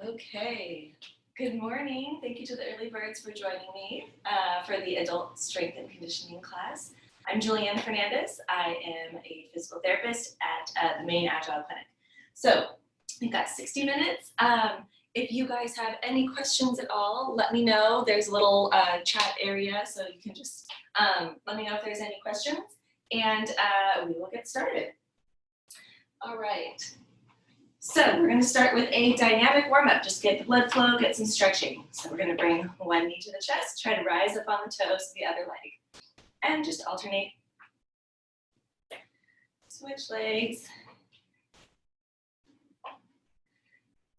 Okay, good morning. Thank you to the early birds for joining me for the adult strength and conditioning class. I'm Julianne Fernandez. I am a physical therapist at the main Agile clinic. So we've got 60 minutes. If you guys have any questions at all, let me know. There's a little chat area, so you can just let me know if there's any questions, and we will get started. All right. So we're going to start with a dynamic warm-up. Just get the blood flow, get some stretching. So we're going to bring one knee to the chest, try to rise up on the toes to the other leg, and just alternate. Switch legs.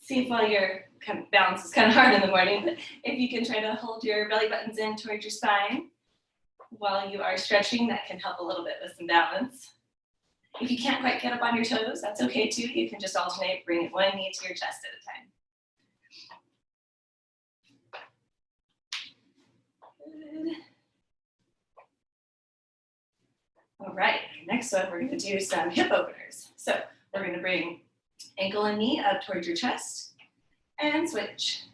See if while your balance is kind of hard in the morning, but if you can try to hold your belly buttons in towards your spine while you are stretching, that can help a little bit with some balance. If you can't quite get up on your toes, that's okay too. You can just alternate, bring one knee to your chest at a time. Good. All right, next one, we're going to do some hip openers. So we're going to bring ankle and knee up towards your chest and switch.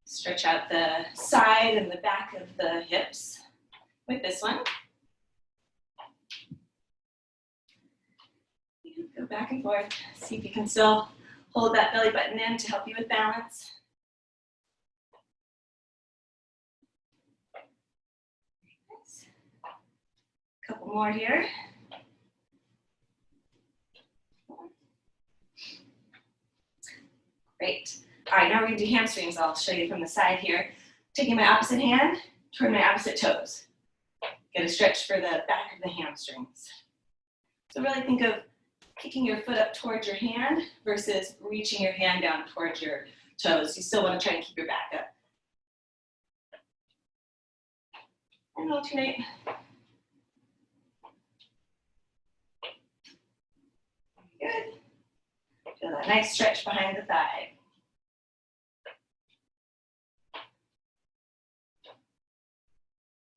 Stretch out the side and the back of the hips with this one. Go back and forth. See if you can still hold that belly button in to help you with balance. A couple more here. Great. All right, now we're going to do hamstrings. I'll show you from the side here. Taking my opposite hand toward my opposite toes. Get a stretch for the back of the hamstrings. So really think of kicking your foot up towards your hand versus reaching your hand down towards your toes. You still want to try and keep your back up. And alternate. Good. Feel that nice stretch behind the thigh.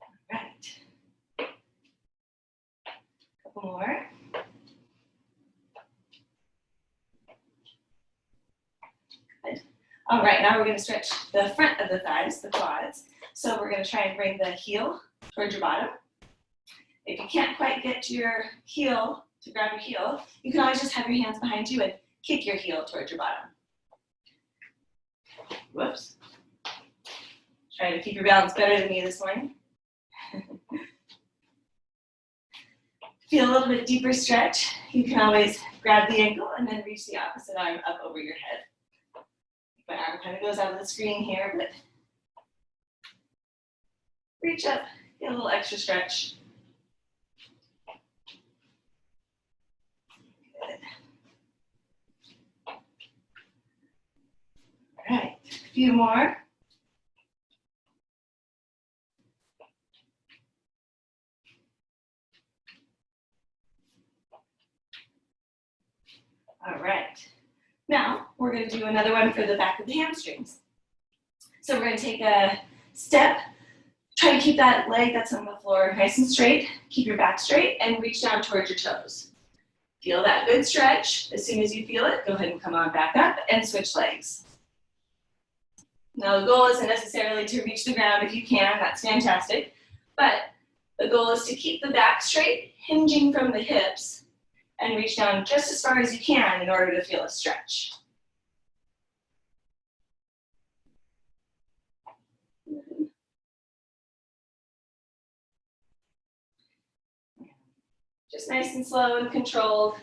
All right. Couple more. Good. All right, now we're going to stretch the front of the thighs, the quads. So we're going to try and bring the heel towards your bottom. If you can't quite get to your heel, to grab your heel, you can always just have your hands behind you and kick your heel towards your bottom. Whoops. Try to keep your balance better than me this morning. Feel a little bit deeper stretch. You can always grab the ankle and then reach the opposite arm up over your head. My arm kind of goes out of the screen here, but reach up, get a little extra stretch. Good. All right, a few more. All right, now we're going to do another one for the back of the hamstrings. So we're going to take a step, try to keep that leg that's on the floor nice and straight, keep your back straight, and reach down towards your toes. Feel that good stretch. As soon as you feel it, go ahead and come on back up and switch legs. Now the goal isn't necessarily to reach the ground. If you can, that's fantastic. But the goal is to keep the back straight, hinging from the hips, and reach down just as far as you can in order to feel a stretch. Just nice and slow and controlled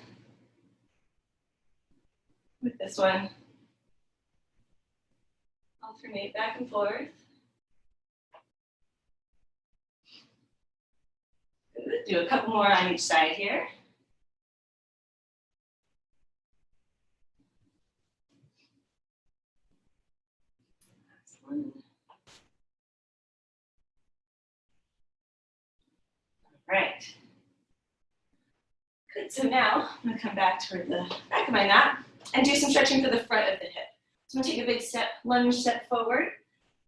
with this one. Alternate back and forth. Good. Do a couple more on each side here. Last one. All right. Good, so now I'm going to come back toward the back of my mat and do some stretching for the front of the hip. So I'm going to take a big step, lunge step forward,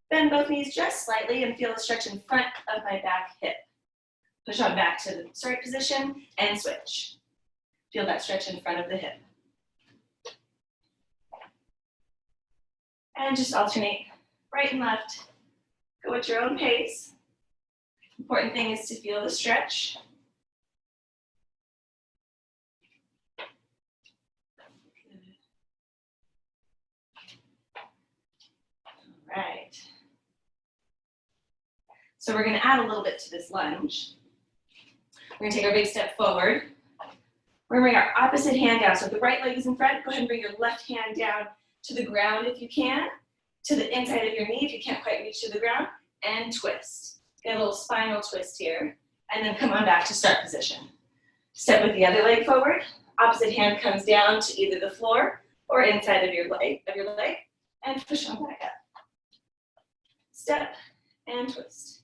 bend both knees just slightly and feel a stretch in front of my back hip. Push on back to the start position and switch. Feel that stretch in front of the hip. And just alternate right and left. Go at your own pace. Important thing is to feel the stretch. All right. So we're going to add a little bit to this lunge. We're going to take our big step forward. We're going to bring our opposite hand down. So if the right leg is in front, go ahead and bring your left hand down to the ground if you can, to the inside of your knee if you can't quite reach to the ground, and twist. Get a little spinal twist here, and then come on back to start position. Step with the other leg forward. Opposite hand comes down to either the floor or inside of your leg, and push on back up. Step and twist.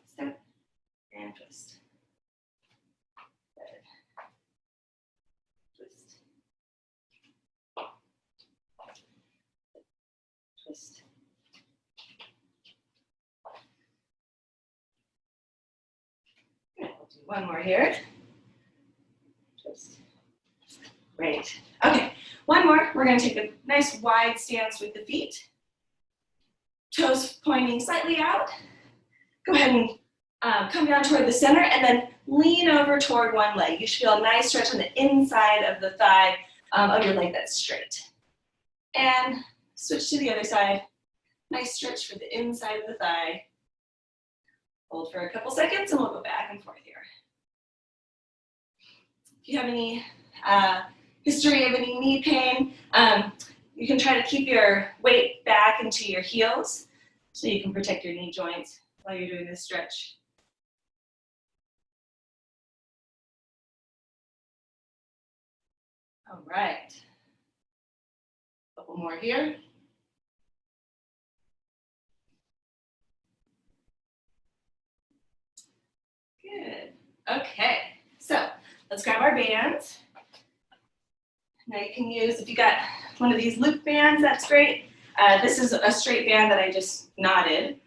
Step and twist. Good. Twist. Twist. Good. We'll do one more here. Twist. Great. Okay, one more. We're going to take a nice wide stance with the feet. Toes pointing slightly out. Go ahead and come down toward the center and then lean over toward one leg. You should feel a nice stretch on the inside of the thigh of your leg that's straight. And switch to the other side. Nice stretch for the inside of the thigh. Hold for a couple seconds and we'll go back and forth here. If you have any history of any knee pain, you can try to keep your weight back into your heels so you can protect your knee joints while you're doing this stretch. All right. A couple more here. Good. Okay. So let's grab our bands. Now you can use, if you got one of these loop bands, that's great. This is a straight band that I just knotted.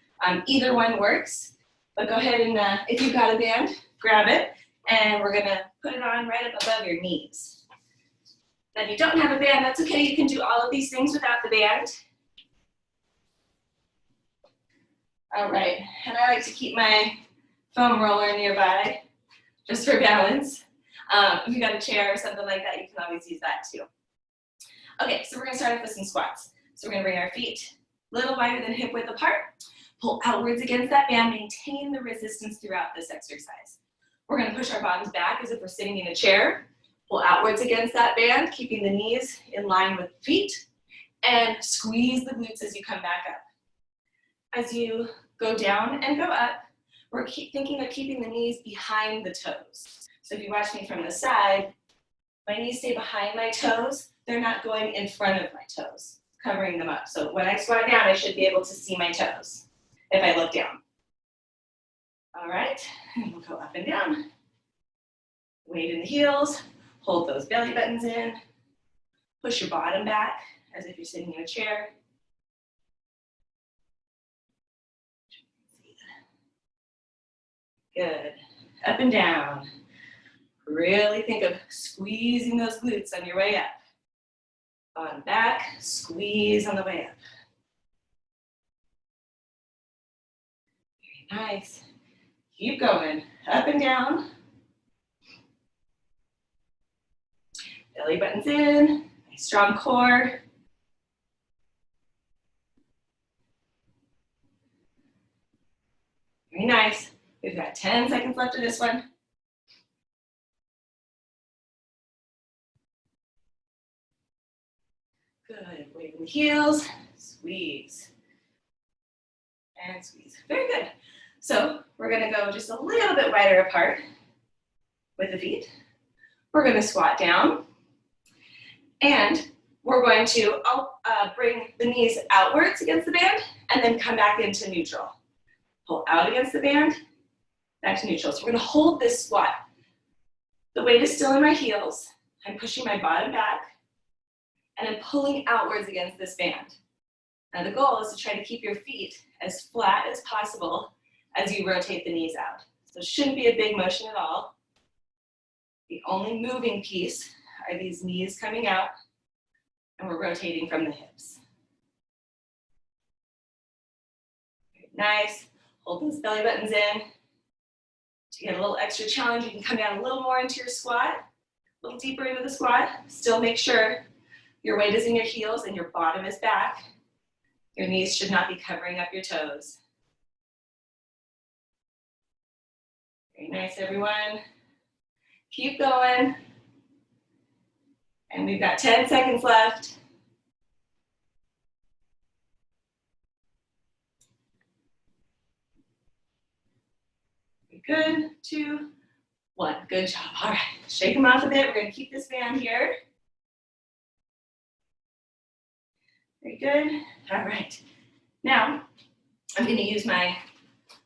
Either one works, but go ahead and if you've got a band, grab it, and we're gonna put it on right up above your knees. Now if you don't have a band, that's okay. You can do all of these things without the band. All right, and I like to keep my foam roller nearby just for balance. If you got a chair or something like that, you can always use that too. Okay, so we're gonna start off with some squats. So we're gonna bring our feet a little wider than hip width apart, pull outwards against that band, maintain the resistance throughout this exercise. We're gonna push our bottoms back as if we're sitting in a chair, pull outwards against that band, keeping the knees in line with the feet, and squeeze the glutes as you come back up. As you go down and go up, we're thinking of keeping the knees behind the toes. So if you watch me from the side, my knees stay behind my toes. They're not going in front of my toes, covering them up. So when I squat down, I should be able to see my toes if I look down. All right, and we'll go up and down. Weight in the heels, hold those belly buttons in, push your bottom back as if you're sitting in a chair. Good, up and down. Really think of squeezing those glutes on your way up. On back, squeeze on the way up. Very nice. Keep going, up and down. Belly buttons in, nice strong core. Very nice. We've got 10 seconds left of this one. Good, weight in the heels, squeeze, and squeeze. Very good. So we're gonna go just a little bit wider apart with the feet. We're gonna squat down, and we're going to bring the knees outwards against the band, and then come back into neutral. Pull out against the band, back to neutral. So we're gonna hold this squat. The weight is still in my heels. I'm pushing my bottom back, and I'm pulling outwards against this band. Now the goal is to try to keep your feet as flat as possible as you rotate the knees out. So it shouldn't be a big motion at all. The only moving piece are these knees coming out, and we're rotating from the hips. Very nice. Hold those belly buttons in. To get a little extra challenge, you can come down a little more into your squat, a little deeper into the squat. Still make sure your weight is in your heels and your bottom is back. Your knees should not be covering up your toes. Very nice, everyone. Keep going. And we've got 10 seconds left. Good, 2, 1. Good job. All right, shake them off a bit. We're going to keep this band here. Very good. All right. Now, I'm going to use my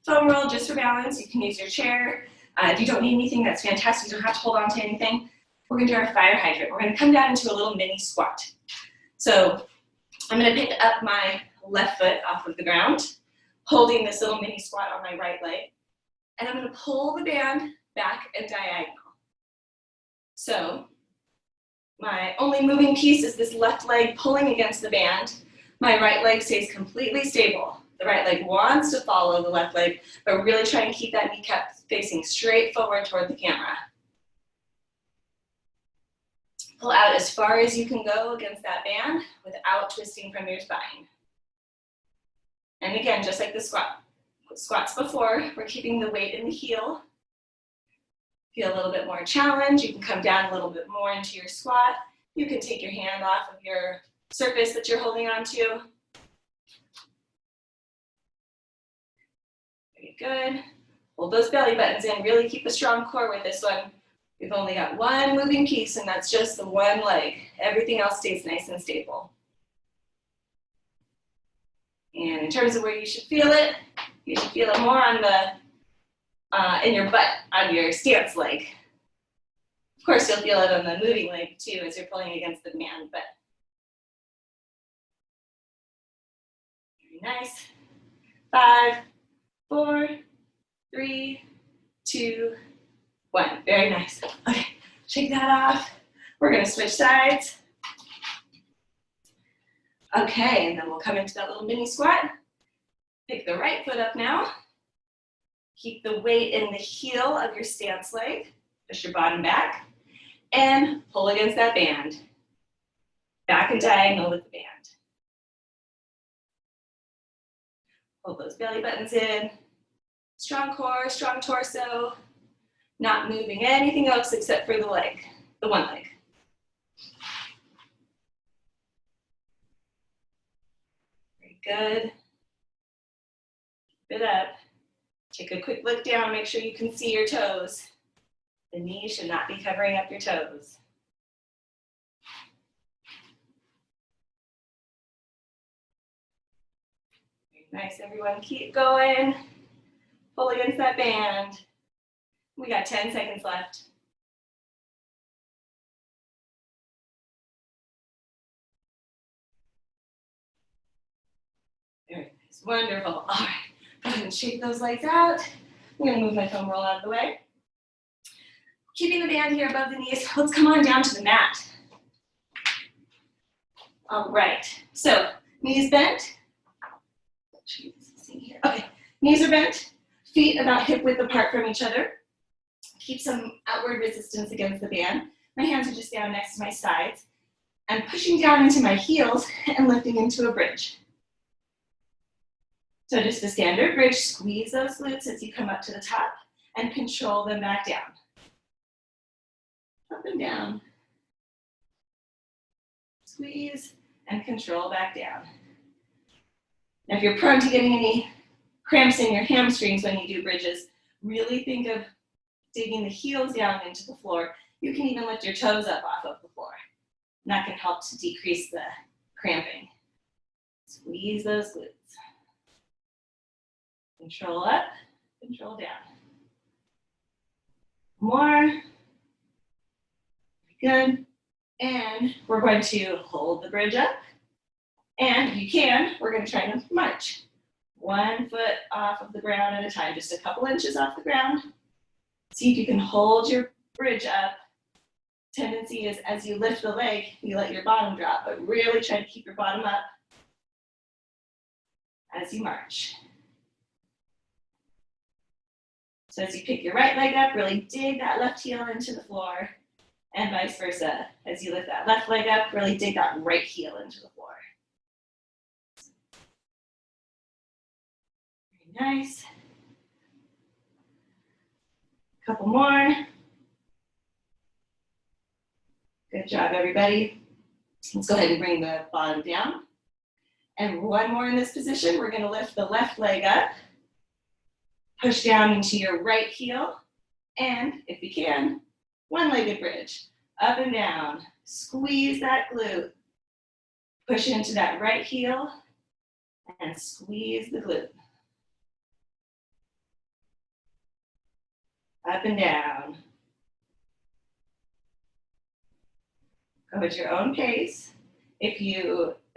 foam roll just for balance. You can use your chair. If you don't need anything, that's fantastic. You don't have to hold on to anything. We're going to do our fire hydrant. We're going to come down into a little mini squat. So I'm going to pick up my left foot off of the ground, holding this little mini squat on my right leg. And I'm going to pull the band back and diagonal. So my only moving piece is this left leg pulling against the band. My right leg stays completely stable. The right leg wants to follow the left leg, but really try and keep that kneecap facing straight forward toward the camera. Pull out as far as you can go against that band without twisting from your spine. And again, just like the squats before, we're keeping the weight in the heel. Feel a little bit more challenge. You can come down a little bit more into your squat. You can take your hand off of your surface that you're holding onto. Very good. Hold those belly buttons in. Really keep a strong core with this one. We've only got one moving piece, and that's just the one leg. Everything else stays nice and stable. And in terms of where you should feel it, you should feel it more on the, in your butt, on your stance leg. Of course, you'll feel it on the moving leg too as you're pulling against the band, but very nice. 5, 4, 3, 2, 1. Very nice. Okay, shake that off. We're gonna switch sides. Okay, and then we'll come into that little mini squat. Pick the right foot up now. Keep the weight in the heel of your stance leg. Push your bottom back. And pull against that band. Back and diagonal with the band. Hold those belly buttons in. Strong core, strong torso. Not moving anything else except for the leg, the one leg. Very good. Keep it up. Take a quick look down, make sure you can see your toes. The knees should not be covering up your toes. Very nice, everyone. Keep going. Pull against that band. We got 10 seconds left. Very nice. Wonderful. All right. Go ahead and shake those legs out. I'm going to move my foam roll out of the way. Keeping the band here above the knees. Let's come on down to the mat. All right. So knees bent. Okay. Knees are bent. Feet about hip width apart from each other. Keep some outward resistance against the band. My hands are just down next to my sides. I'm pushing down into my heels and lifting into a bridge. So just a standard bridge, squeeze those glutes as you come up to the top and control them back down. Up and down. Squeeze and control back down. Now if you're prone to getting any cramps in your hamstrings when you do bridges, really think of digging the heels down into the floor. You can even lift your toes up off of the floor. And that can help to decrease the cramping. Squeeze those glutes. Control up, control down. More. Good. And we're going to hold the bridge up. And if you can, we're going to try to march. 1 foot off of the ground at a time, just a couple inches off the ground. See if you can hold your bridge up Tendency is as you lift the leg, you let your bottom drop, but really try to keep your bottom up as you march. So as you pick your right leg up, really dig that left heel into the floor, and vice versa. As you lift that left leg up, really dig that right heel into the floor. Very nice. Couple more. Good job, everybody. Let's go ahead and bring the bottom down. And one more in this position. We're going to lift the left leg up. Push down into your right heel. And if you can, one-legged bridge. Up and down. Squeeze that glute. Push into that right heel. And squeeze the glute. Up and down. Go at your own pace. If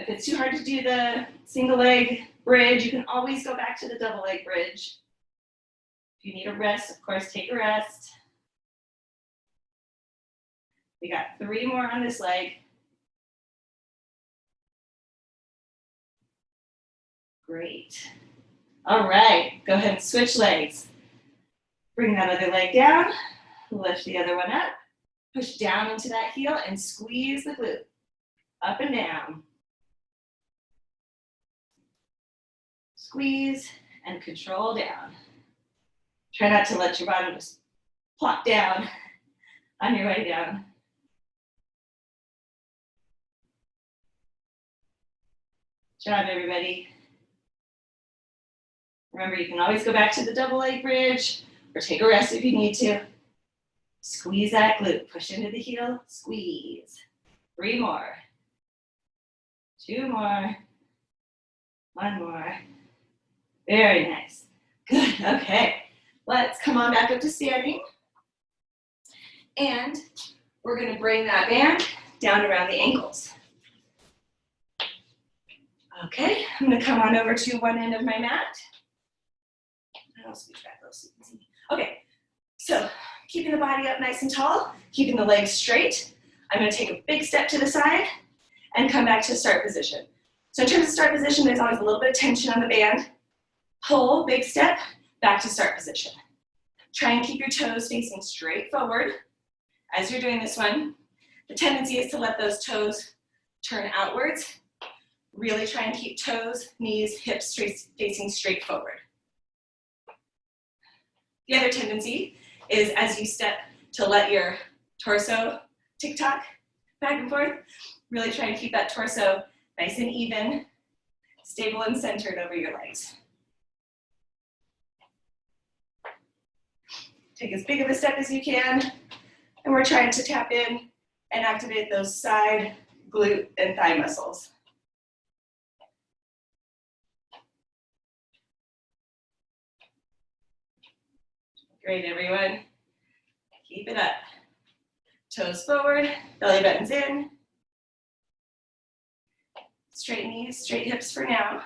it's too hard to do the single leg bridge, you can always go back to the double leg bridge. If you need a rest, of course, take a rest. We got 3 more on this leg. Great. All right, go ahead and switch legs. Bring that other leg down, lift the other one up. Push down into that heel and squeeze the glute. Up and down. Squeeze and control down. Try not to let your bottom just plop down on your way down. Good job, everybody. Remember, you can always go back to the double leg bridge or take a rest if you need to. Squeeze that glute, push into the heel, squeeze. 3 more. 2 more. 1 more. Very nice. Good, okay. Let's come on back up to standing. And we're gonna bring that band down around the ankles. Okay, I'm gonna come on over to one end of my mat. I'll scoot back close so you can see me. Okay, so keeping the body up nice and tall, keeping the legs straight. I'm going to take a big step to the side and come back to start position. So in terms of start position, there's always a little bit of tension on the band. Pull, big step, back to start position. Try and keep your toes facing straight forward. As you're doing this one, the tendency is to let those toes turn outwards. Really try and keep toes, knees, hips facing straight forward. The other tendency is as you step to let your torso tick-tock back and forth, really try and keep that torso nice and even, stable and centered over your legs. Take as big of a step as you can, and we're trying to tap in and activate those side, glute, and thigh muscles. Great, everyone. Keep it up. Toes forward, belly buttons in. Straight knees, straight hips for now.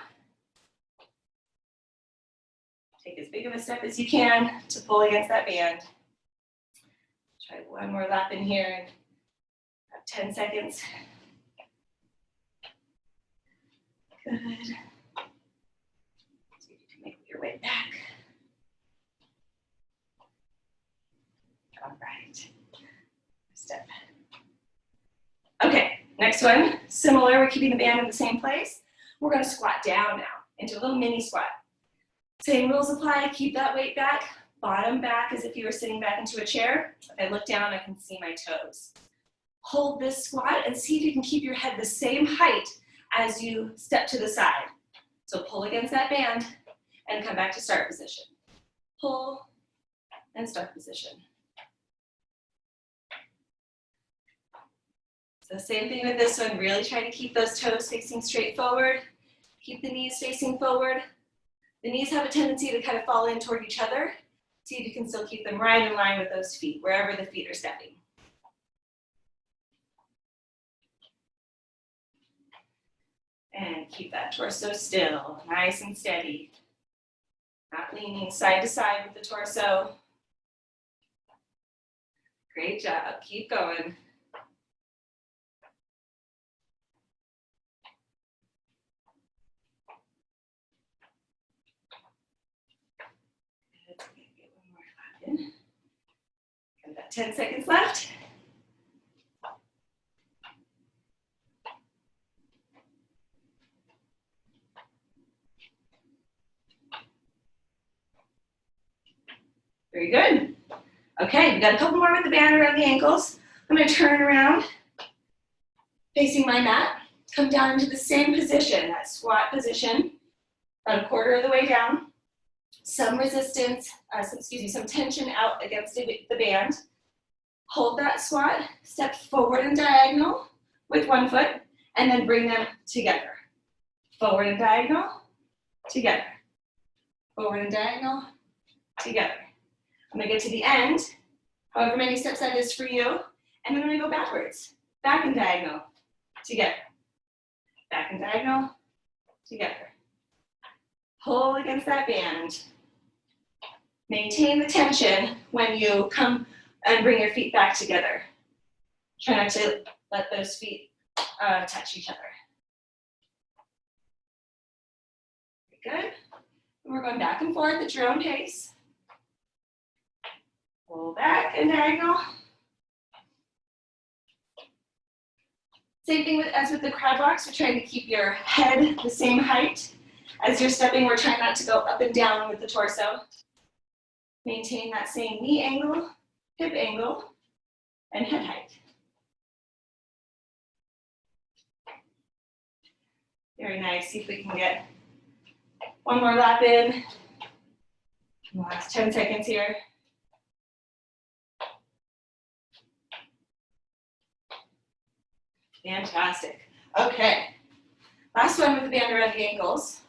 Take as big of a step as you can to pull against that band. Try one more lap in here and have 10 seconds. Good. See if you can make your way back. All right. Step. Okay, next one. Similar, we're keeping the band in the same place. We're going to squat down now into a little mini squat. Same rules apply. Keep that weight back, bottom back as if you were sitting back into a chair. If I look down, I can see my toes. Hold this squat and see if you can keep your head the same height as you step to the side. So pull against that band and come back to start position. Pull and start position. So same thing with this one, really try to keep those toes facing straight forward. Keep the knees facing forward. The knees have a tendency to kind of fall in toward each other. See if you can still keep them right in line with those feet, wherever the feet are stepping. And keep that torso still, nice and steady. Not leaning side to side with the torso. Great job, keep going. 10 seconds left. Very good. Okay, we got a couple more with the band around the ankles. I'm going to turn around, facing my mat. Come down into the same position, that squat position, about a quarter of the way down. Some resistance, some tension out against the band. Hold that squat, step forward and diagonal with one foot, and then bring them together. Forward and diagonal, together. Forward and diagonal, together. I'm gonna get to the end, however many steps that is for you, and then I'm gonna go backwards. Back and diagonal, together. Back and diagonal, together. Pull against that band. Maintain the tension when you come and bring your feet back together. Try not to let those feet touch each other. Good. And we're going back and forth at your own pace. Pull back and diagonal. Same thing as with the crab walks. We're trying to keep your head the same height. As you're stepping, we're trying not to go up and down with the torso. Maintain that same knee angle, hip angle, and head height. Very nice. See if we can get one more lap in. Last 10 seconds here. Fantastic. Okay. Last one with the band around the ankles.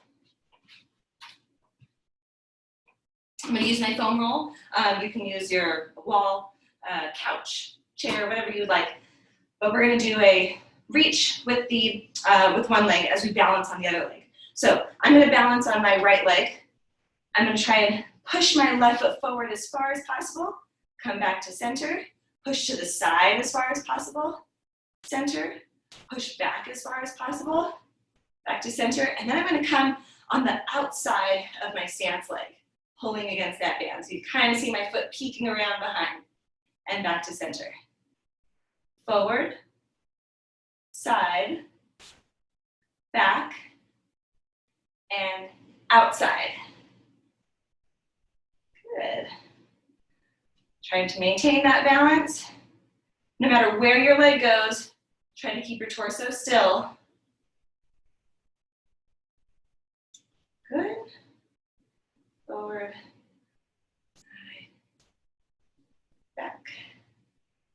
I'm going to use my foam roll. You can use your wall, couch, chair, whatever you'd like. But we're going to do a reach with with one leg as we balance on the other leg. So I'm going to balance on my right leg. I'm going to try and push my left foot forward as far as possible. Come back to center. Push to the side as far as possible. Center. Push back as far as possible. Back to center. And then I'm going to come on the outside of my stance leg, pulling against that band. So you kind of see my foot peeking around behind. And back to center. Forward, side, back, and outside. Good. Trying to maintain that balance. No matter where your leg goes, try to keep your torso still. Good. Forward, side, back,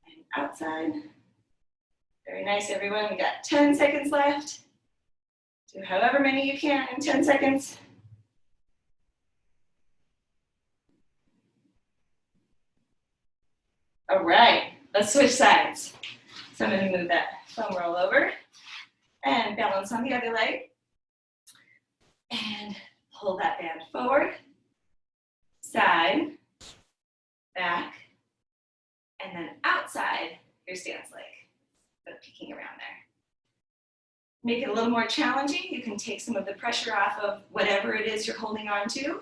and outside. Very nice, everyone. We got 10 seconds left. Do however many you can in 10 seconds. All right, let's switch sides. So I'm going to move that foam roll over and balance on the other leg. And pull that band forward, side, back, and then outside your stance leg. But peeking around there. Make it a little more challenging. You can take some of the pressure off of whatever it is you're holding on to.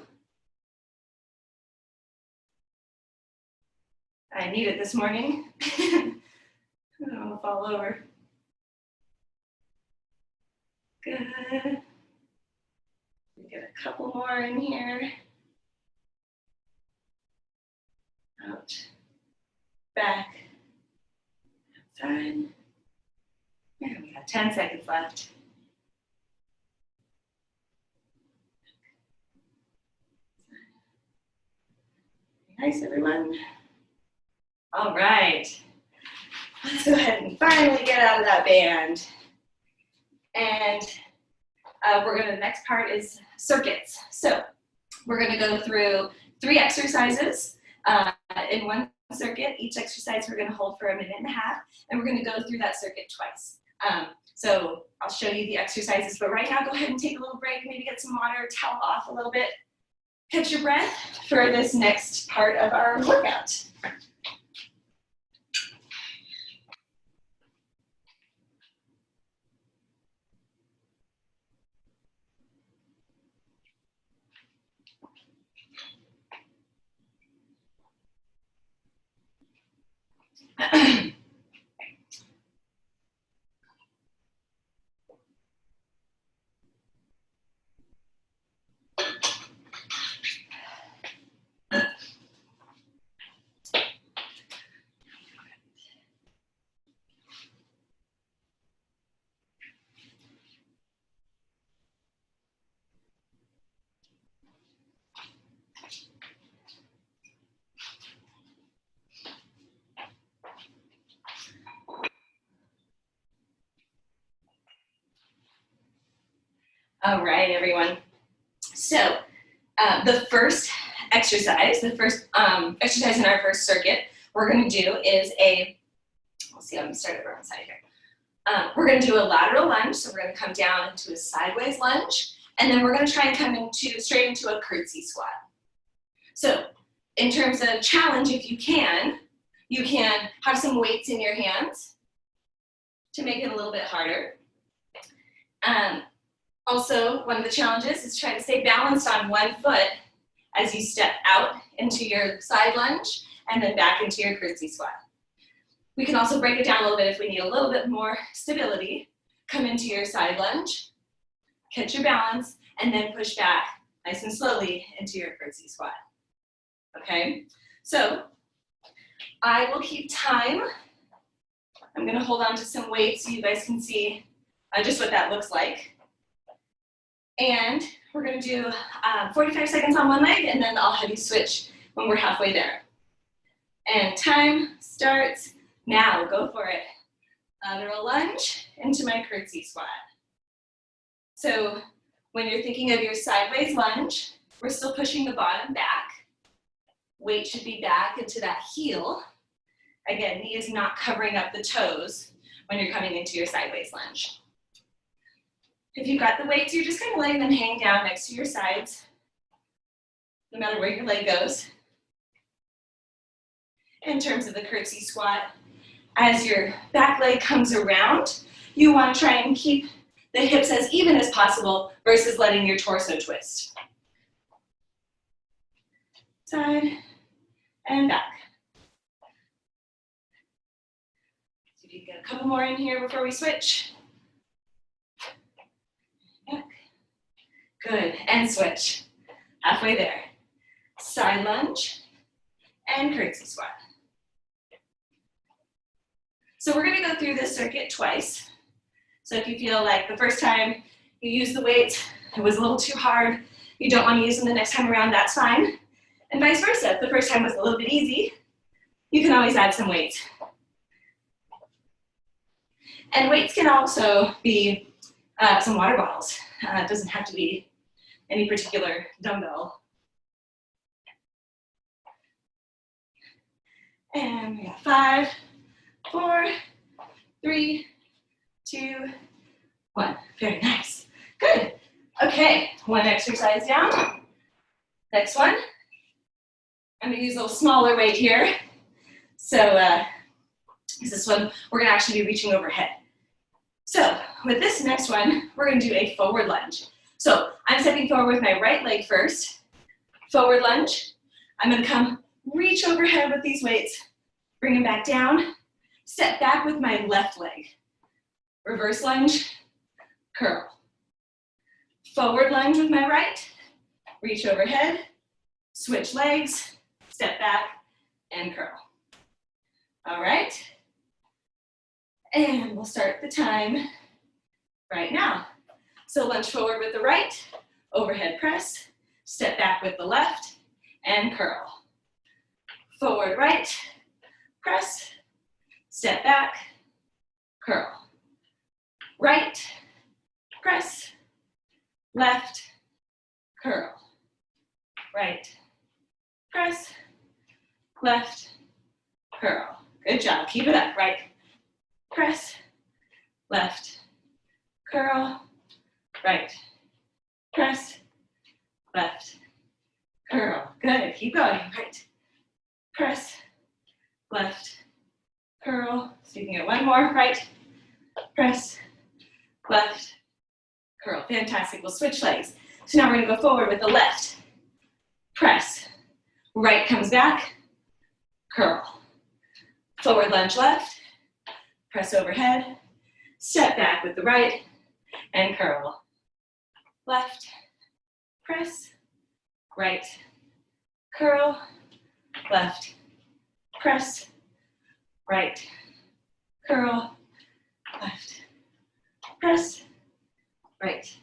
I need it this morning. I don't want to fall over. Good. Get a couple more in here. Out. Back. Outside. And we got 10 seconds left. Nice, everyone. All right. Let's go ahead and finally get out of that band. And the next part is circuits. So we're going to go through 3 exercises in one circuit. Each exercise we're going to hold for 1.5 minutes, and we're going to go through that circuit twice. So I'll show you the exercises, but right now go ahead and take a little break, maybe get some water, towel off a little bit, catch your breath for this next part of our workout. All right, everyone. So the first exercise, exercise in our first circuit we're going to do is let's see, I'm going to start it around the side here. We're going to do a lateral lunge, so we're going to come down into a sideways lunge, and then we're going to try and come straight into a curtsy squat. So in terms of challenge, if you can have some weights in your hands to make it a little bit harder. Also, one of the challenges is trying to stay balanced on one foot as you step out into your side lunge and then back into your curtsy squat. We can also break it down a little bit if we need a little bit more stability. Come into your side lunge, catch your balance, and then push back nice and slowly into your curtsy squat. Okay, so I will keep time. I'm going to hold on to some weights so you guys can see just what that looks like. And we're going to do 45 seconds on one leg, and then I'll have you switch when we're halfway there. And time starts now. Go for it. Lateral lunge into my curtsy squat. So when you're thinking of your sideways lunge, we're still pushing the bottom back. Weight should be back into that heel. Again, knee is not covering up the toes when you're coming into your sideways lunge. If you've got the weights, you're just kind of letting them hang down next to your sides, no matter where your leg goes. In terms of the curtsy squat, as your back leg comes around, you want to try and keep the hips as even as possible versus letting your torso twist. Side and back. So you can get a couple more in here before we switch. Back. Good, and switch. Halfway there. Side lunge and curtsy squat. So we're going to go through this circuit twice. So if you feel like the first time you used the weights, it was a little too hard, you don't want to use them the next time around, that's fine. And vice versa, if the first time was a little bit easy, you can always add some weights. And weights can also be some water bottles. It doesn't have to be any particular dumbbell. And we got 5, 4, 3, 2, 1. Very nice. Good. Okay, one exercise down. Next one. I'm going to use a little smaller weight here. So this one, we're going to actually be reaching overhead. So with this next one, we're going to do a forward lunge. So I'm stepping forward with my right leg first. Forward lunge. I'm going to come reach overhead with these weights. Bring them back down. Step back with my left leg. Reverse lunge. Curl. Forward lunge with my right. Reach overhead. Switch legs. Step back and curl. All right. And we'll start the time right now. So lunge forward with the right, overhead press, step back with the left, and curl. Forward right, press, step back, curl. Right, press, left, curl. Right, press, left, curl. Good job. Keep it up. Right, press, left, curl, right, press, left, curl. Good. Keep going. Right, press, left, curl. So you can get one more. Right, press, left, curl. Fantastic. We'll switch legs. So now we're going to go forward with the left. Press. Right comes back. Curl. Forward lunge left. Press overhead. Step back with the right. And curl. Left. Press. Right. Curl. Left. Press. Right. Curl. Left. Press. Right.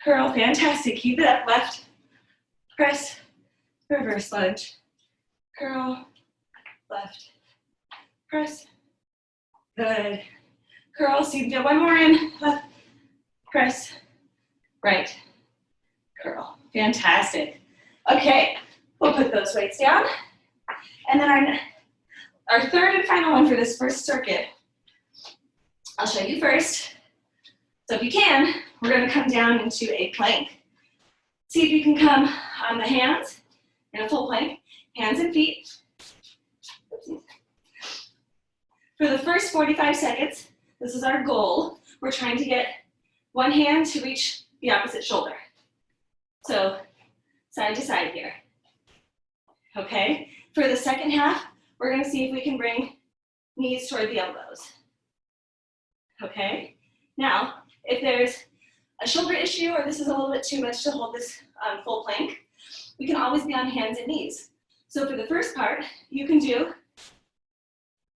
Curl. Fantastic. Keep it up. Left. Press. Reverse lunge. Curl. Left. Press. Good. Curl. So you can get one more in. Left. Press. right, curl. Fantastic. Okay, we'll put those weights down. And then our third and final one for this first circuit, I'll show you first. So if you can, we're going to come down into a plank. See if you can come on the hands in a full plank, hands and feet. For the first 45 seconds, this is our goal. We're trying to get one hand to reach the opposite shoulder. So side to side here. Okay, for the second half, we're going to see if we can bring knees toward the elbows. Okay, now if there's a shoulder issue or this is a little bit too much to hold this full plank, we can always be on hands and knees. So for the first part, you can do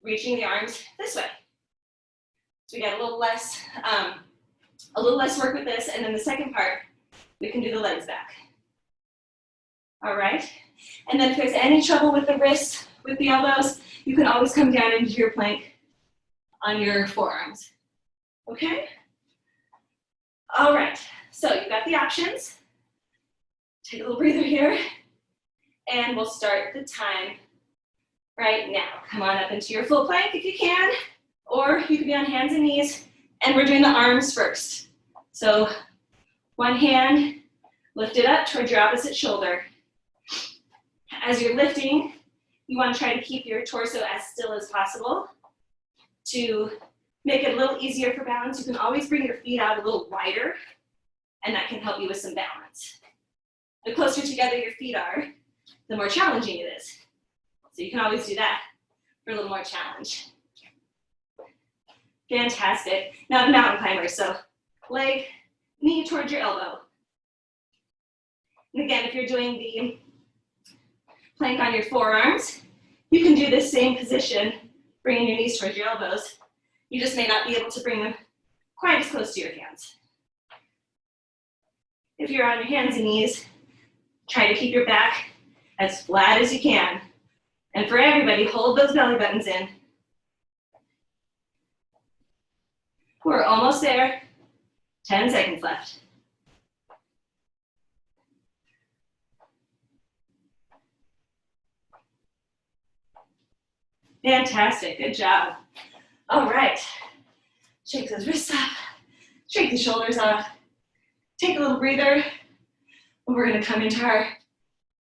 reaching the arms this way. So we got a little less work with this, and then the second part, we can do the legs back. All right, and then if there's any trouble with the wrists, with the elbows, you can always come down into your plank on your forearms. Okay? All right, so you've got the options. Take a little breather here, and we'll start the time right now. Come on up into your full plank if you can, or you can be on hands and knees, and we're doing the arms first. So one hand lifted up towards your opposite shoulder. As you're lifting, you want to try to keep your torso as still as possible. To make it a little easier for balance, you can always bring your feet out a little wider, and that can help you with some balance. The closer together your feet are, the more challenging it is. So you can always do that for a little more challenge. Fantastic. Now the mountain climber, so leg, knee towards your elbow. And again, if you're doing the plank on your forearms, you can do this same position, bringing your knees towards your elbows. You just may not be able to bring them quite as close to your hands. If you're on your hands and knees, try to keep your back as flat as you can. And for everybody, hold those belly buttons in. We're almost there. 10 seconds left. Fantastic, good job. All right, shake those wrists off, shake the shoulders off, take a little breather, and we're gonna come into our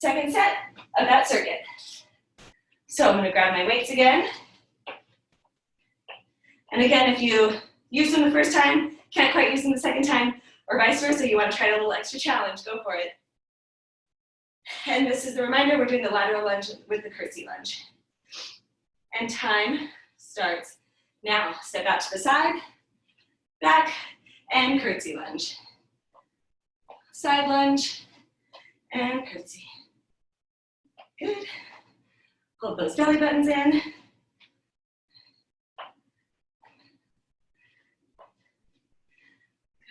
second set of that circuit. So I'm gonna grab my weights again. And again, if you use them the first time, can't quite use them the second time, or vice versa, you wanna try a little extra challenge, go for it. And this is the reminder, we're doing the lateral lunge with the curtsy lunge. And time starts now. Step out to the side, back, and curtsy lunge. Side lunge, and curtsy. Good. Hold those belly buttons in.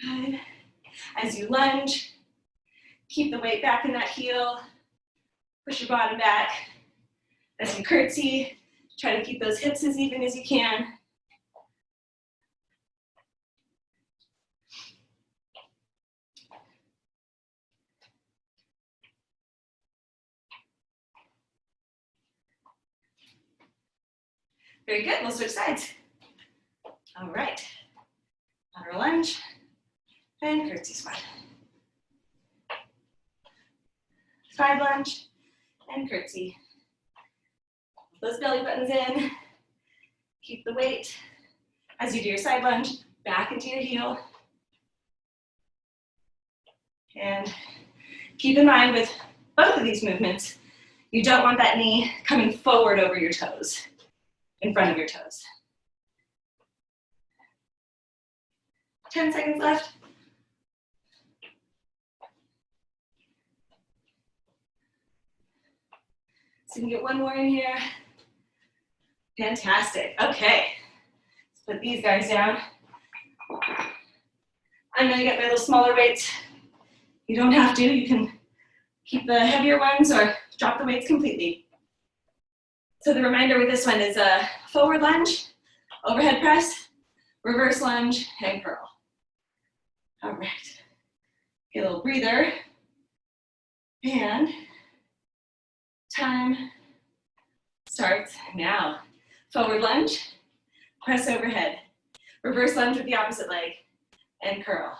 Good. As you lunge, keep the weight back in that heel. Push your bottom back. As you curtsy, try to keep those hips as even as you can. Very good, we'll switch sides. All right, lateral lunge and curtsy squat. Side lunge and curtsy. Those belly buttons in. Keep the weight as you do your side lunge, back into your heel. And keep in mind with both of these movements, you don't want that knee coming forward over your toes, in front of your toes. 10 seconds left. So you can get one more in here. Fantastic. Okay, let's put these guys down. I'm gonna get my little smaller weights. You don't have to, you can keep the heavier ones or drop the weights completely. So the reminder with this one is a forward lunge, overhead press, reverse lunge, and curl. All right. Get a little breather. And time starts now. Forward lunge, press overhead. Reverse lunge with the opposite leg, and curl.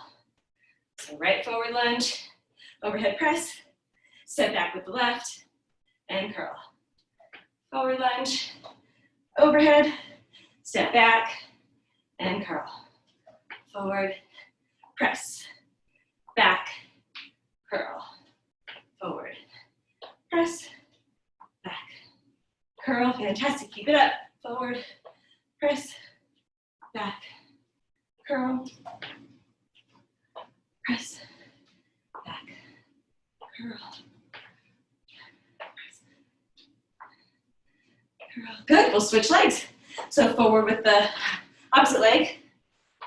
So right forward lunge, overhead press, step back with the left, and curl. Forward lunge, overhead, step back, and curl. Forward, press, back, curl. Forward, press, back, curl. Fantastic, keep it up. Forward, press, back, curl, press, back, curl, press, curl. Good, we'll switch legs. So forward with the opposite leg,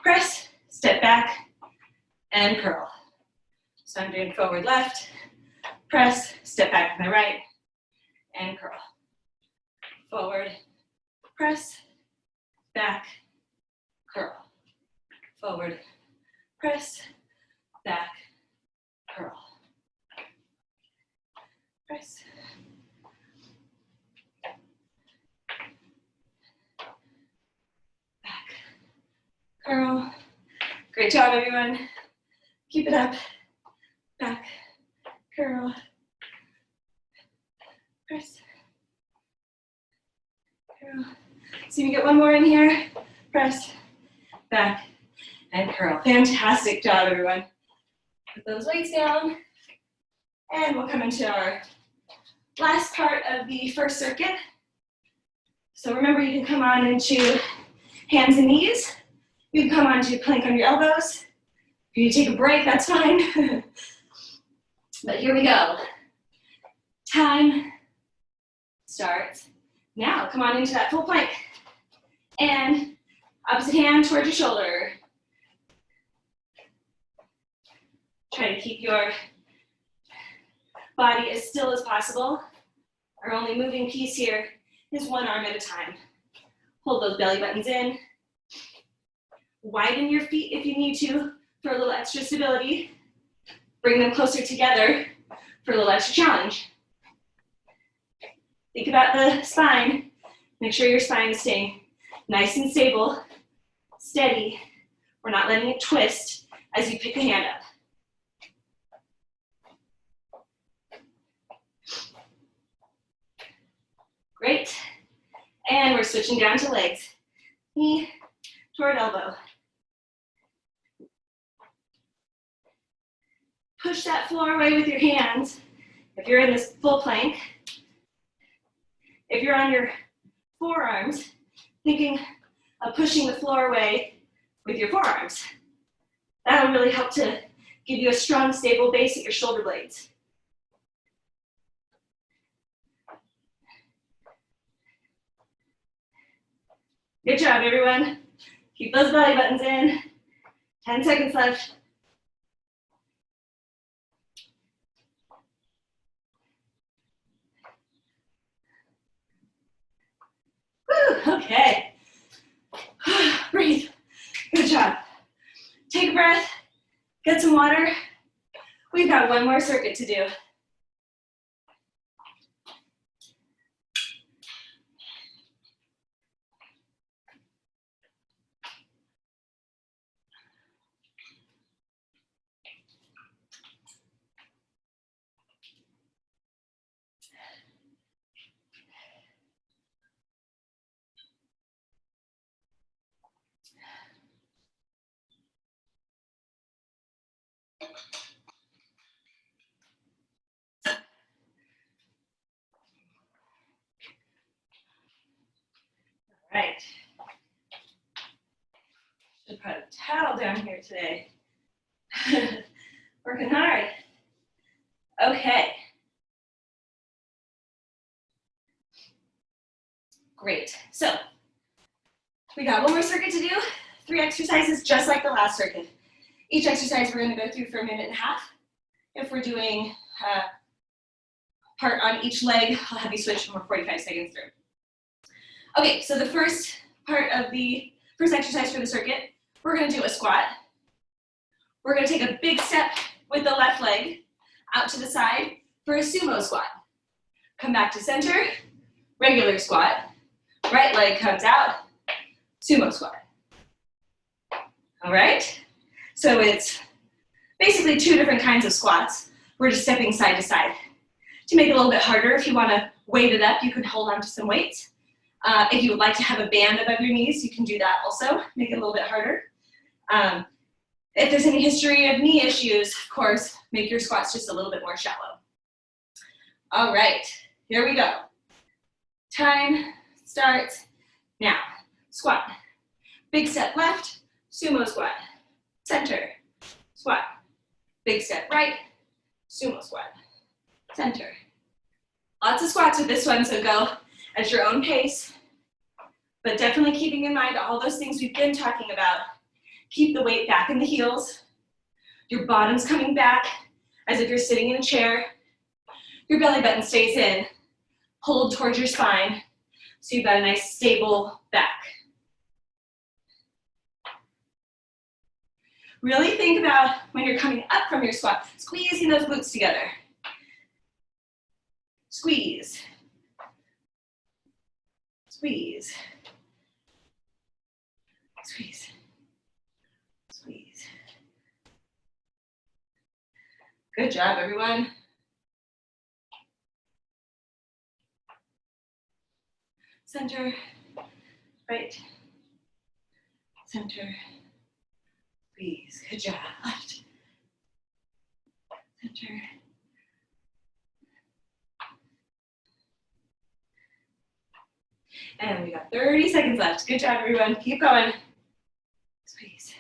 press, step back, and curl. So I'm doing forward left, press, step back with my right, and curl. Forward, press, back, curl. Forward, press, back, curl. Press. Back, curl. Great job, everyone. Keep it up. Back, curl. Press. Curl. See if you get one more in here. Press, back, and curl. Fantastic job, everyone. Put those weights down, and we'll come into our last part of the first circuit. So remember, you can come on into hands and knees. You can come on to plank on your elbows. If you take a break, that's fine. But here we go. Time starts now. Come on into that full plank. And opposite hand towards your shoulder. Try to keep your body as still as possible. Our only moving piece here is one arm at a time. Hold those belly buttons in. Widen your feet if you need to for a little extra stability. Bring them closer together for a little extra challenge. Think about the spine. Make sure your spine is staying nice and stable, steady. We're not letting it twist as you pick the hand up. Great. And we're switching down to legs. Knee toward elbow. Push that floor away with your hands if you're in this full plank. If you're on your forearms, thinking of pushing the floor away with your forearms. That'll really help to give you a strong, stable base at your shoulder blades. Good job, everyone. Keep those belly buttons in. 10 seconds left. Whew, okay. Breathe. Good job. Take a breath. Get some water. We've got one more circuit to do. Right. Should put a towel down here today. Working hard. Okay. Great. So we got one more circuit to do. 3 exercises just like the last circuit. Each exercise we're going to go through for a minute and a half. If we're doing part on each leg, I'll have you switch for 45 seconds through. Okay, so the first part of the first exercise for the circuit, we're going to do a squat. We're going to take a big step with the left leg out to the side for a sumo squat. Come back to center, regular squat. Right leg comes out, sumo squat. All right? So it's basically two different kinds of squats. We're just stepping side to side. To make it a little bit harder, if you want to weight it up, you can hold on to some weights. If you would like to have a band above your knees, you can do that also, make it a little bit harder. If there's any history of knee issues, of course, make your squats just a little bit more shallow. All right, here we go. Time starts now. Squat. Big step left, sumo squat. Center, squat. Big step right, sumo squat. Center. Lots of squats with this one, so go at your own pace, but definitely keeping in mind all those things we've been talking about. Keep the weight back in the heels. Your bottom's coming back as if you're sitting in a chair. Your belly button stays in. Hold towards your spine so you've got a nice stable back. Really think about when you're coming up from your squat, squeezing those glutes together. Squeeze. Squeeze. Squeeze. Squeeze. Good job, everyone. Center, right, center, squeeze. Good job. Left, center. And we got 30 seconds left. Good job, everyone. Keep going. Squeeze.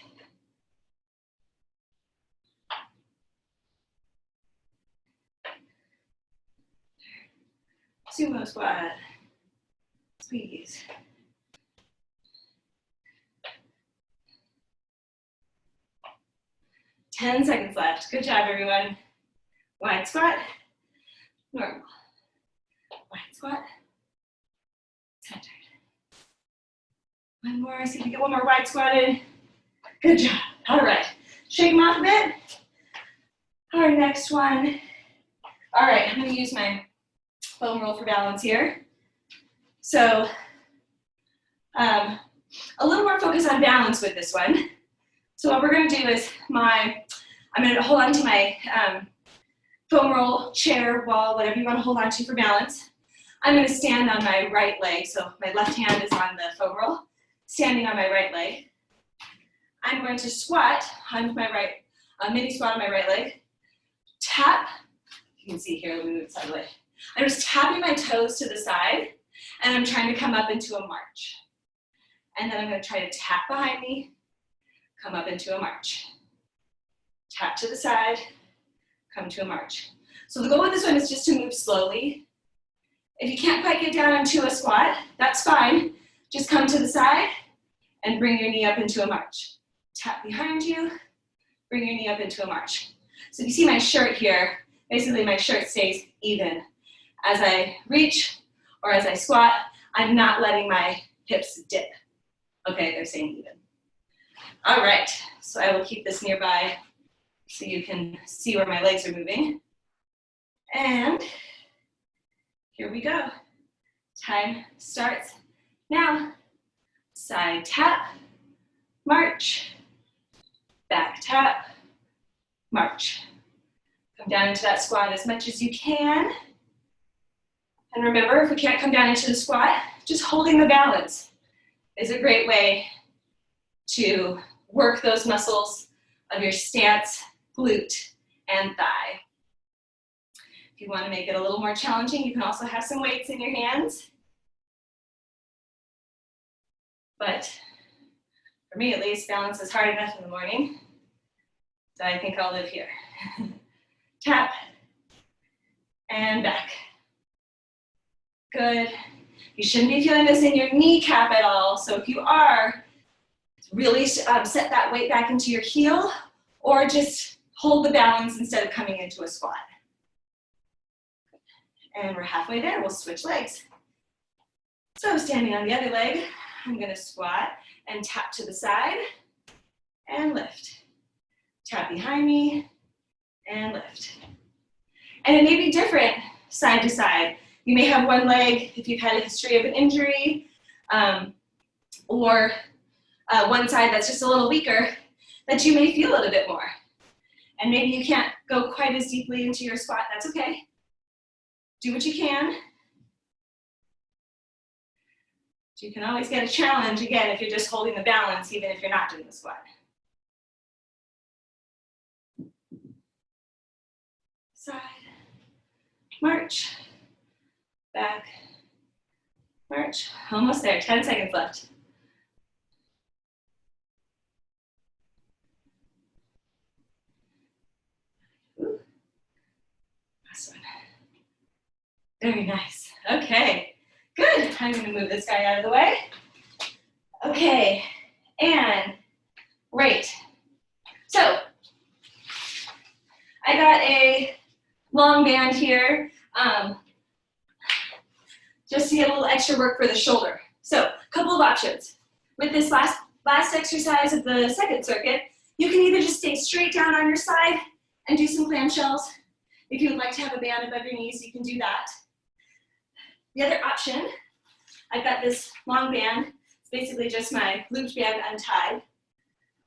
Sumo squat. Squeeze. Ten seconds left. Good job, everyone. Wide squat. Normal. Wide squat. Centered. One more. See if we get one more wide squat in. Good job. All right. Shake them off a bit. Our next one. All right. I'm going to use my foam roll for balance here. So a little more focus on balance with this one. So what we're going to do is I'm going to hold on to my foam roll, chair, wall, whatever you want to hold on to for balance. I'm going to stand on my right leg. So my left hand is on the foam roll, standing on my right leg. I'm going to squat on my right, mini squat on my right leg. Tap, you can see here, let me move it sideways. I'm just tapping my toes to the side, and I'm trying to come up into a march. And then I'm going to try to tap behind me, come up into a march. Tap to the side, come to a march. So the goal with this one is just to move slowly. If you can't quite get down into a squat, that's fine. Just come to the side and bring your knee up into a march. Tap behind you, bring your knee up into a march. So if you see my shirt here, basically my shirt stays even. As I reach or as I squat, I'm not letting my hips dip. Okay, they're staying even. All right, so I will keep this nearby so you can see where my legs are moving. And here we go. Time starts now. Side tap, march, back tap, march. Come down into that squat as much as you can. And remember, if we can't come down into the squat, just holding the balance is a great way to work those muscles of your stance, glute, and thigh. If you want to make it a little more challenging, you can also have some weights in your hands. But for me, at least, balance is hard enough in the morning. So I think I'll live here. Tap and back. Good. You shouldn't be feeling this in your kneecap at all. So if you are, really set that weight back into your heel, or just hold the balance instead of coming into a squat. And we're halfway there. We'll switch legs. So standing on the other leg, I'm going to squat and tap to the side and lift. Tap behind me, and lift. And it may be different side to side. You may have one leg if you've had a history of an injury, or one side that's just a little weaker that you may feel it a bit more. And maybe you can't go quite as deeply into your squat. That's okay. Do what you can. You can always get a challenge again if you're just holding the balance, even if you're not doing the squat. Side, march, back, march. Almost there, 10 seconds left. Ooh. Last one. Very nice. Okay, good. I'm gonna move this guy out of the way. Okay, and great. So, I got a long band here, just to get a little extra work for the shoulder. So, a couple of options. With this last exercise of the second circuit, you can either just stay straight down on your side and do some clamshells. If you would like to have a band above your knees, you can do that. The other option, I've got this long band. It's basically just my looped band untied.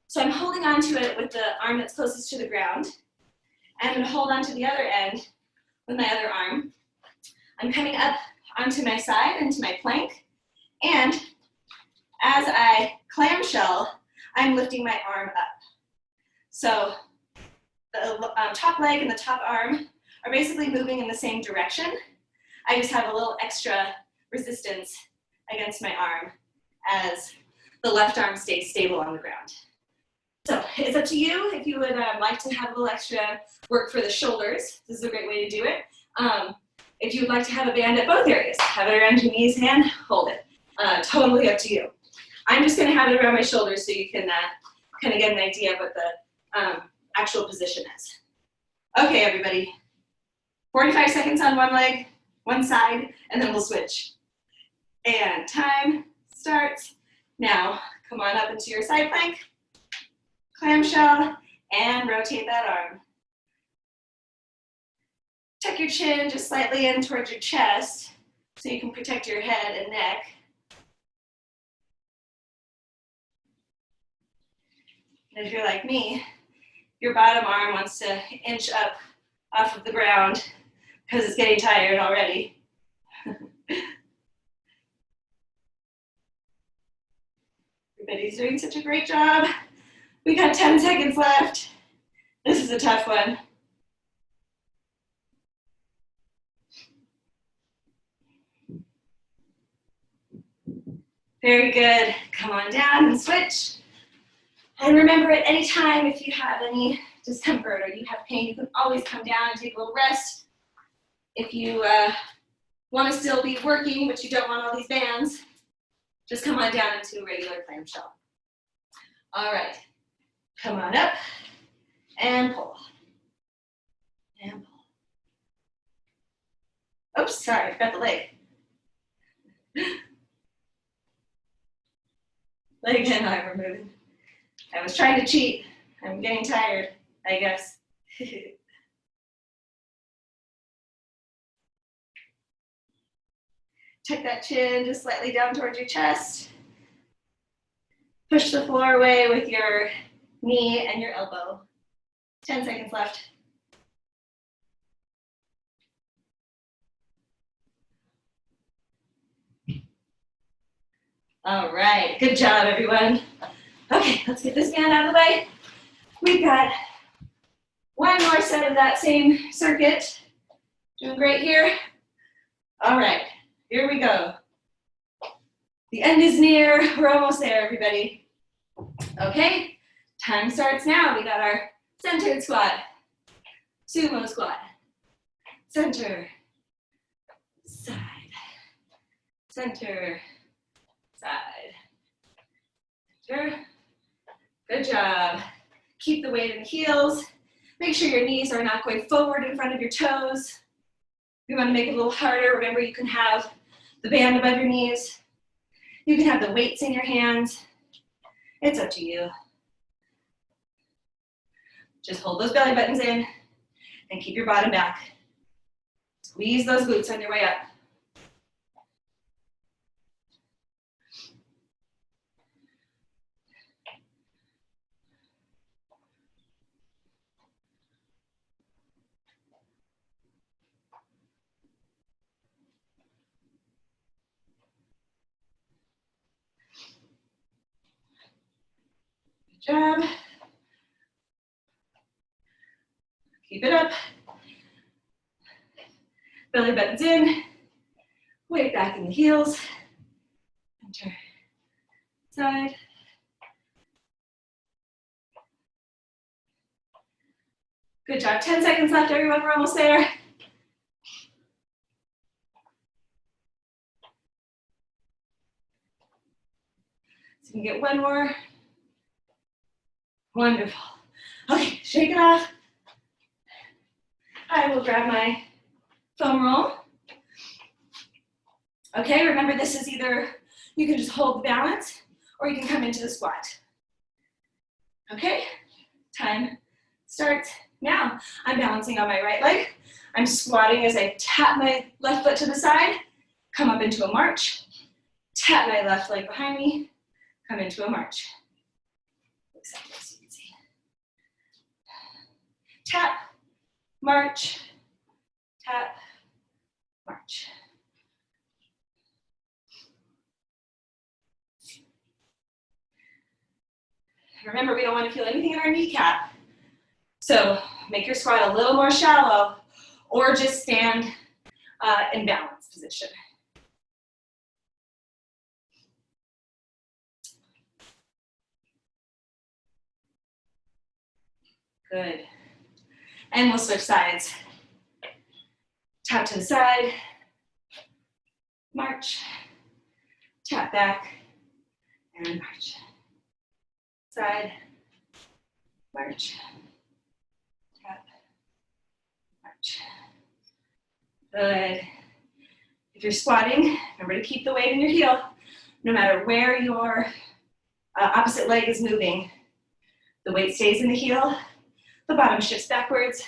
So I'm holding on to it with the arm that's closest to the ground. I'm going to hold on to the other end with my other arm. I'm coming up onto my side, into my plank, and as I clamshell, I'm lifting my arm up. So the top leg and the top arm are basically moving in the same direction. I just have a little extra resistance against my arm as the left arm stays stable on the ground. So it's up to you if you would like to have a little extra work for the shoulders. This is a great way to do it. If you would like to have a band at both areas, have it around your knees and hold it. Totally up to you. I'm just gonna have it around my shoulders so you can kind of get an idea of what the actual position is. Okay, everybody. 45 seconds on one leg, one side, and then we'll switch. And time starts now. Come on up into your side plank, clamshell, and rotate that arm. Tuck your chin just slightly in towards your chest so you can protect your head and neck. And if you're like me, your bottom arm wants to inch up off of the ground because it's getting tired already. Everybody's doing such a great job. We got 10 seconds left. This is a tough one. Very good. Come on down and switch. And remember, at any time, if you have any discomfort or you have pain, you can always come down and take a little rest. If you want to still be working, but you don't want all these bands, just come on down into a regular clamshell. All right. Come on up and pull. And pull. Oops, sorry, I forgot the leg. Leg and arm are moving. I was trying to cheat. I'm getting tired, I guess. Tuck that chin just slightly down towards your chest. Push the floor away with your knee and your elbow. 10 seconds left. All right, good job, everyone. Okay, let's get this band out of the way. We've got one more set of that same circuit. Doing great here. All right, here we go. The end is near. We're almost there, everybody. Okay, time starts now. We got our centered squat, sumo squat, center, side, center, side, center. Good job. Keep the weight in the heels. Make sure your knees are not going forward in front of your toes. We want to make it a little harder. Remember, you can have the band above your knees. You can have the weights in your hands. It's up to you. Just hold those belly buttons in and keep your bottom back. Squeeze those glutes on your way up. Good job. Keep it up. Belly buttons in. Weight back in the heels. Enter. Side. Good job. 10 seconds left, everyone. We're almost there. So you can get one more. Wonderful. Okay, shake it off. I will grab my foam roll. Okay, remember this is either, you can just hold the balance or you can come into the squat. Okay, time starts now. I'm balancing on my right leg. I'm squatting as I tap my left foot to the side, come up into a march, tap my left leg behind me, come into a march. Tap, march, tap, march. Remember, we don't want to feel anything in our kneecap. So make your squat a little more shallow or just stand in balanced position. Good. And we'll switch sides. Tap to the side, march, tap back, and march. Side, march, tap, march. Good. If you're squatting, remember to keep the weight in your heel, no matter where your opposite leg is moving. The weight stays in the heel, the bottom shifts backwards,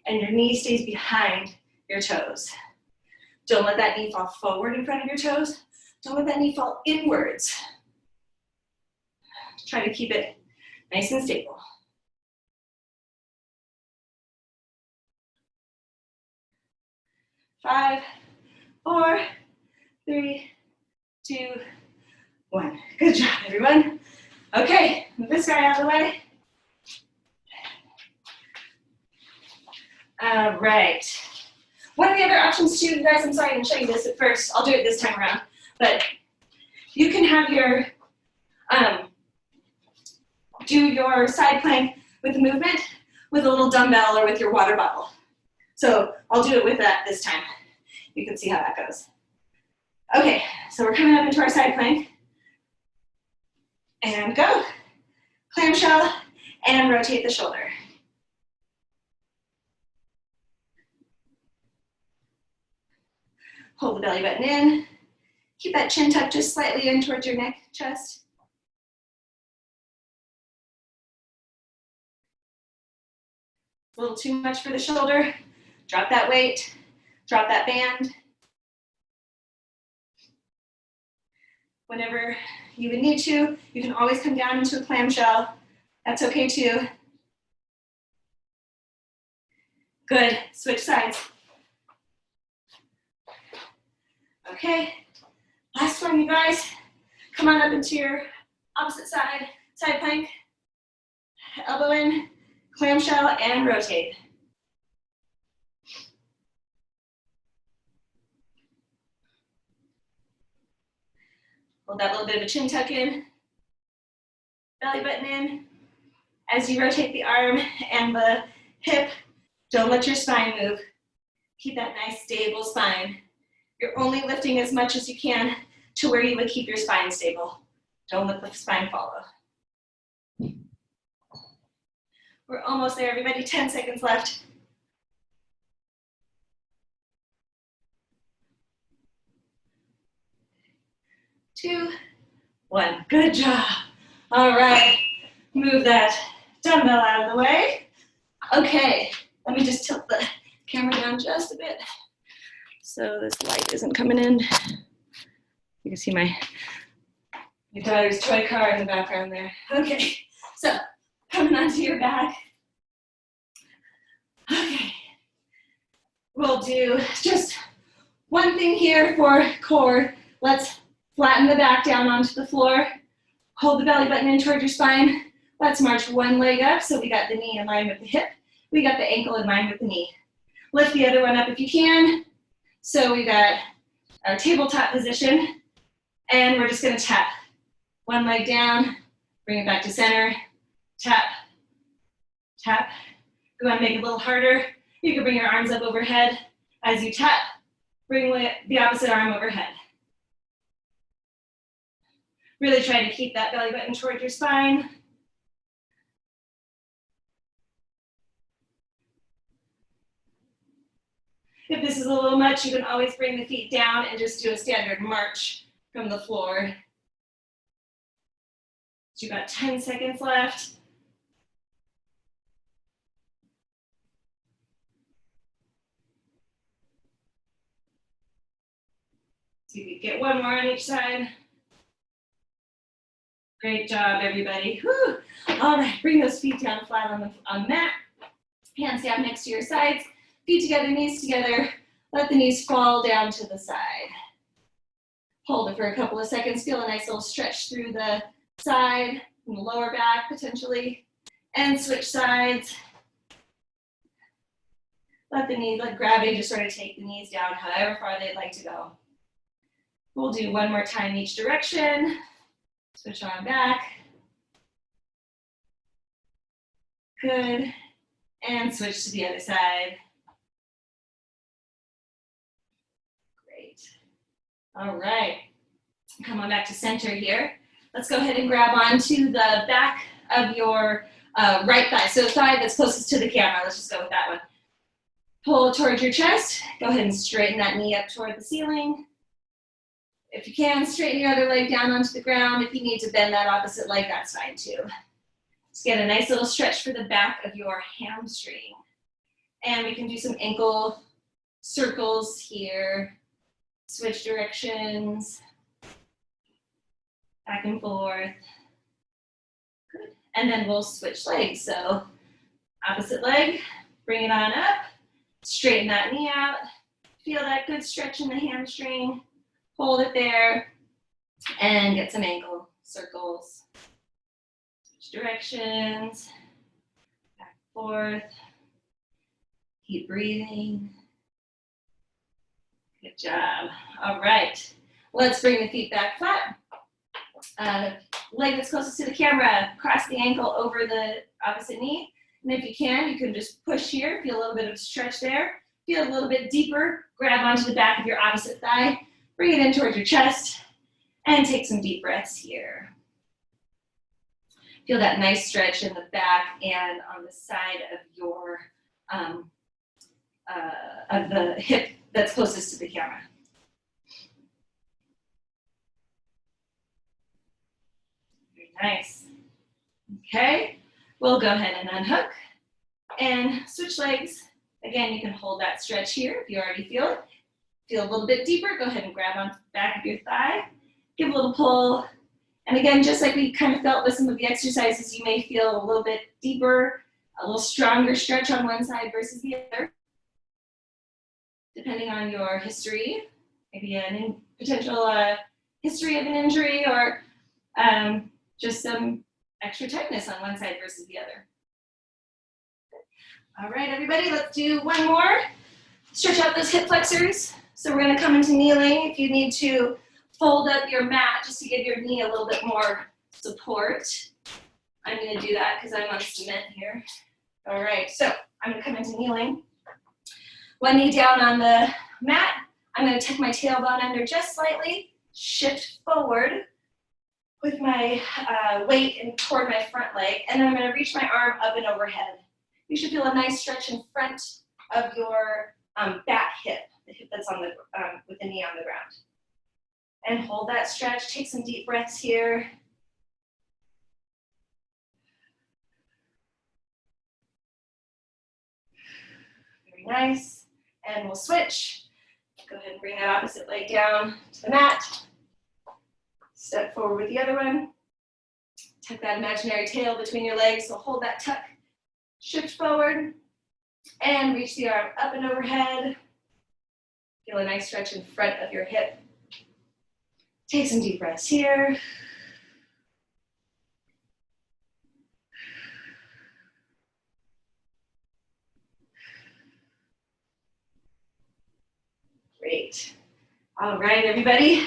and your knee stays behind your toes. Don't let that knee fall forward in front of your toes. Don't let that knee fall inwards. Try to keep it nice and stable. Five, four, three, two, one. Good job, everyone. Okay, move this guy out of the way. All right. One of the other options too, you guys, I'm sorry I didn't show you this at first. I'll do it this time around. But you can have your, do your side plank with the movement with a little dumbbell or with your water bottle. So I'll do it with that this time. You can see how that goes. Okay, so we're coming up into our side plank. And go. Clamshell and rotate the shoulder. Hold the belly button in. Keep that chin tucked just slightly in towards your neck, chest. A little too much for the shoulder. Drop that weight. Drop that band. Whenever you would need to, you can always come down into a clamshell. That's okay too. Good, switch sides. Okay, last one, you guys. Come on up into your opposite side, side plank. Elbow in, clamshell, and rotate. Hold that little bit of a chin tuck in, belly button in. As you rotate the arm and the hip, don't let your spine move. Keep that nice stable spine. You're only lifting as much as you can to where you would keep your spine stable. Don't let the spine follow. We're almost there, everybody. 10 seconds left. Two, one. Good job. All right. Move that dumbbell out of the way. Okay. Let me just tilt the camera down just a bit so this light isn't coming in. You can see my daughter's toy car in the background there. Okay, so coming onto your back. Okay, we'll do just one thing here for core. Let's flatten the back down onto the floor. Hold the belly button in towards your spine. Let's march one leg up, so we got the knee in line with the hip. We got the ankle in line with the knee. Lift the other one up if you can. So we got our tabletop position, and we're just gonna tap. One leg down, bring it back to center, tap, tap. If you wanna make it a little harder, you can bring your arms up overhead. As you tap, bring the opposite arm overhead. Really try to keep that belly button toward your spine. If this is a little much, you can always bring the feet down and just do a standard march from the floor. So you've got 10 seconds left. So you can get one more on each side. Great job, everybody. Whew. All right, bring those feet down flat on the mat. Hands down next to your sides. Feet together, knees together. Let the knees fall down to the side. Hold it for a couple of seconds. Feel a nice little stretch through the side and the lower back potentially. And switch sides. Let gravity just sort of take the knees down however far they'd like to go. We'll do one more time each direction. Switch on back. Good. And switch to the other side. Great. All right. Come on back to center here. Let's go ahead and grab onto the back of your right thigh. So the thigh that's closest to the camera. Let's just go with that one. Pull towards your chest. Go ahead and straighten that knee up toward the ceiling. If you can, straighten your other leg down onto the ground. If you need to bend that opposite leg, that's fine too. Just get a nice little stretch for the back of your hamstring. And we can do some ankle circles here. Switch directions. Back and forth. Good. And then we'll switch legs. So opposite leg, bring it on up. Straighten that knee out. Feel that good stretch in the hamstring. Hold it there. And get some ankle circles. Switch directions. Back and forth. Keep breathing. Good job. All right. Let's bring the feet back flat. Leg that's closest to the camera, cross the ankle over the opposite knee. And if you can just push here, feel a little bit of stretch there. Feel a little bit deeper, grab onto the back of your opposite thigh, bring it in towards your chest, and take some deep breaths here. Feel that nice stretch in the back and on the side of your, of the hip that's closest to the camera. Nice. Okay, we'll go ahead and unhook and switch legs. Again, you can hold that stretch here if you already feel it. Feel a little bit deeper, go ahead and grab on the back of your thigh. Give a little pull. And again, just like we kind of felt with some of the exercises, you may feel a little bit deeper, a little stronger stretch on one side versus the other, depending on your history, maybe a potential history of an injury or just some extra tightness on one side versus the other. All right, everybody, let's do one more. Stretch out those hip flexors. So we're gonna come into kneeling. If you need to fold up your mat just to give your knee a little bit more support. I'm gonna do that because I'm on cement here. All right, so I'm gonna come into kneeling. One knee down on the mat. I'm gonna tuck my tailbone under just slightly, shift forward with my weight in toward my front leg, and then I'm gonna reach my arm up and overhead. You should feel a nice stretch in front of your back hip, the hip that's on the, with the knee on the ground. And hold that stretch, take some deep breaths here. Very nice. And we'll switch. Go ahead and bring that opposite leg down to the mat. Step forward with the other one. Tuck that imaginary tail between your legs, so hold that tuck. Shift forward and reach the arm up and overhead. Feel a nice stretch in front of your hip. Take some deep breaths here. Great. All right, everybody.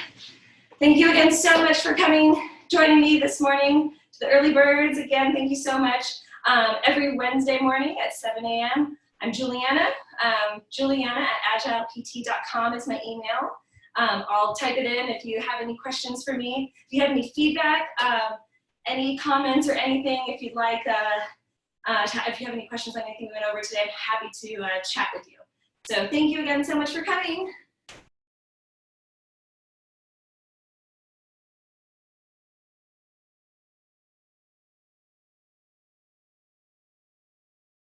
Thank you again so much for joining me this morning. To the early birds, again, thank you so much. Every Wednesday morning at 7 a.m. I'm Juliana. Juliana at agilept.com is my email. I'll type it in if you have any questions for me. If you have any feedback, any comments or anything, if you'd like, if you have any questions on anything we went over today, I'm happy to chat with you. So thank you again so much for coming.